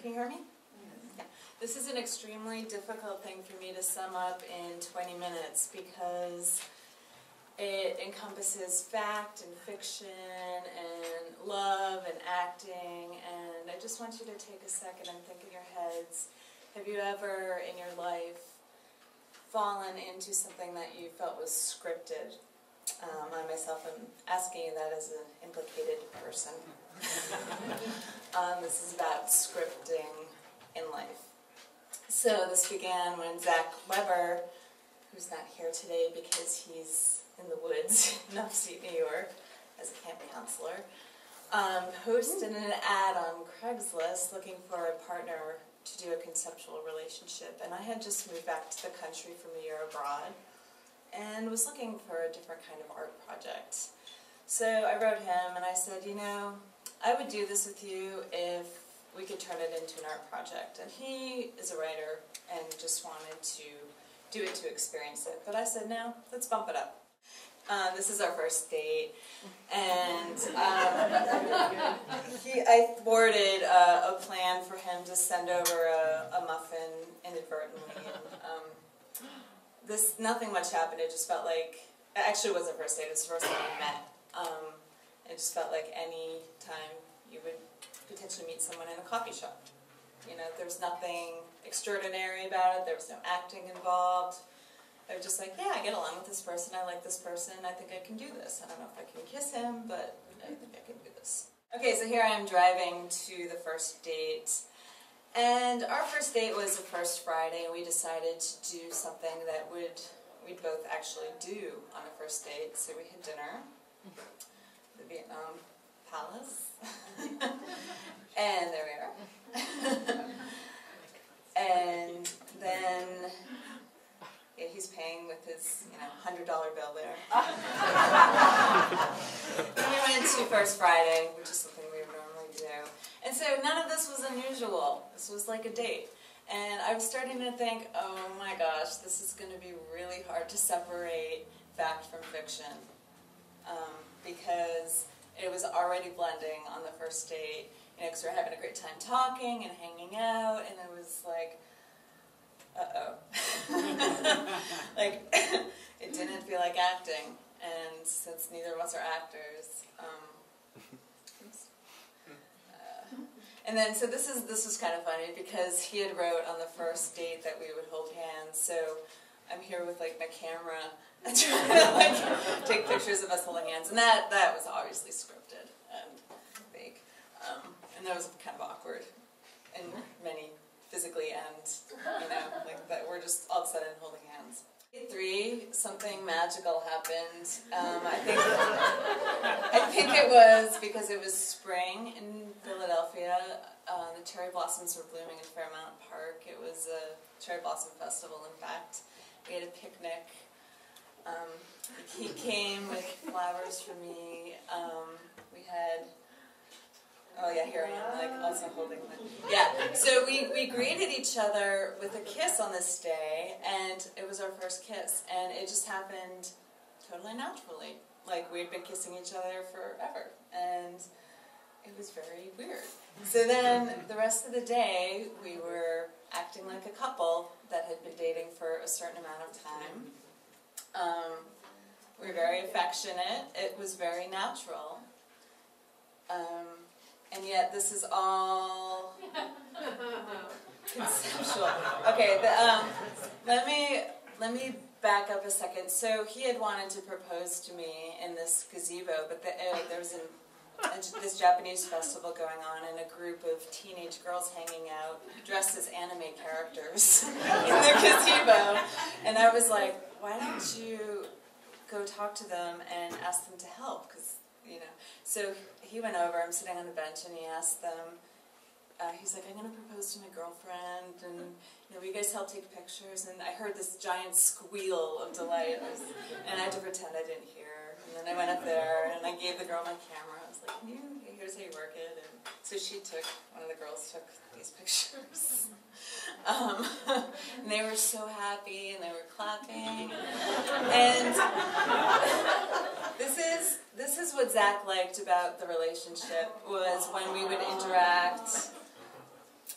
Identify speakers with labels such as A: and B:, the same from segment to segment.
A: Can you hear me? Yeah. This is an extremely difficult thing for me to sum up in 20 minutes because it encompasses fact and fiction and love and acting, and I just want you to take a second and think in your heads, have you ever in your life fallen into something that you felt was scripted? I myself am asking you that as an implicated person. This is about scripting in life. So this began when Zach Weber, who's not here today because he's in the woods in upstate New York as a camp counselor, posted an ad on Craigslist looking for a partner to do a conceptual relationship. And I had just moved back to the country from a year abroad and was looking for a different kind of art project. So I wrote him and I said, you know, I would do this with you if we could turn it into an art project. And he is a writer and just wanted to do it to experience it. But I said, no, let's bump it up. This is our first date, and I thwarted a plan for him to send over a muffin inadvertently. And, nothing much happened. It just felt like, it actually wasn't first date, it was the first time we met. It just felt like any time you would potentially meet someone in a coffee shop. You know, there was nothing extraordinary about it, there was no acting involved. I was just like, yeah, I get along with this person, I like this person, I think I can do this. I don't know if I can kiss him, but I think I can do this. Okay, so here I am driving to the first date. And our first date was the first Friday, and we decided to do something that we'd both actually do on a first date. So we had dinner at the Vietnam Palace, and there we are. And then yeah, he's paying with his, $100 bill there. Then we went to First Friday, which is something we would normally do. And so none of this was unusual. This was like a date. And I was starting to think, oh my gosh, this is going to be really hard to separate fact from fiction. Because it was already blending on the first date, because we were having a great time talking and hanging out, and it was like, uh-oh. Like, it didn't feel like acting, and since neither of us are actors, and then, so this was kind of funny, because he had wrote on the first date that we would hold hands, so I'm here with, like, my camera, and trying to, like, take pictures of us holding hands, and that was obviously scripted and fake, and that was kind of awkward, and many physically and, like that we're just all of a sudden holding hands. Day 3, something magical happened. I think it was because it was spring in Philadelphia. The cherry blossoms were blooming in Fairmount Park. It was a cherry blossom festival, in fact. We had a picnic. He came with flowers for me. We had... Oh yeah, here I am, like, also holding them. Yeah, so we greeted each other with a kiss on this day, and it was our first kiss, and it just happened totally naturally. Like, we'd been kissing each other forever, and it was very weird. So then, the rest of the day, we were acting like a couple that had been dating for a certain amount of time. We were very affectionate. It was very natural. And yet, this is all conceptual. Okay, let me back up a second. So he had wanted to propose to me in this gazebo, but there was this Japanese festival going on, and a group of teenage girls hanging out, dressed as anime characters in the gazebo. And I was like, why don't you go talk to them and ask them to help? Because so he went over, I'm sitting on the bench, and he asked them, he's like, I'm going to propose to my girlfriend, and will you guys help take pictures? And I heard this giant squeal of delight, and I had to pretend I didn't hear. And then I went up there, and I gave the girl my camera. I was like, here's how you work it. And so one of the girls took these pictures. And they were so happy, and they were clapping. And this is what Zach liked about the relationship, was when we would interact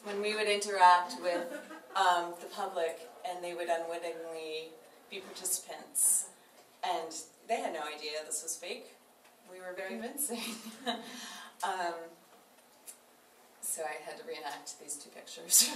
A: when we would interact with the public and they would unwittingly be participants, and they had no idea this was fake. We were very convincing. So I had to reenact these two pictures.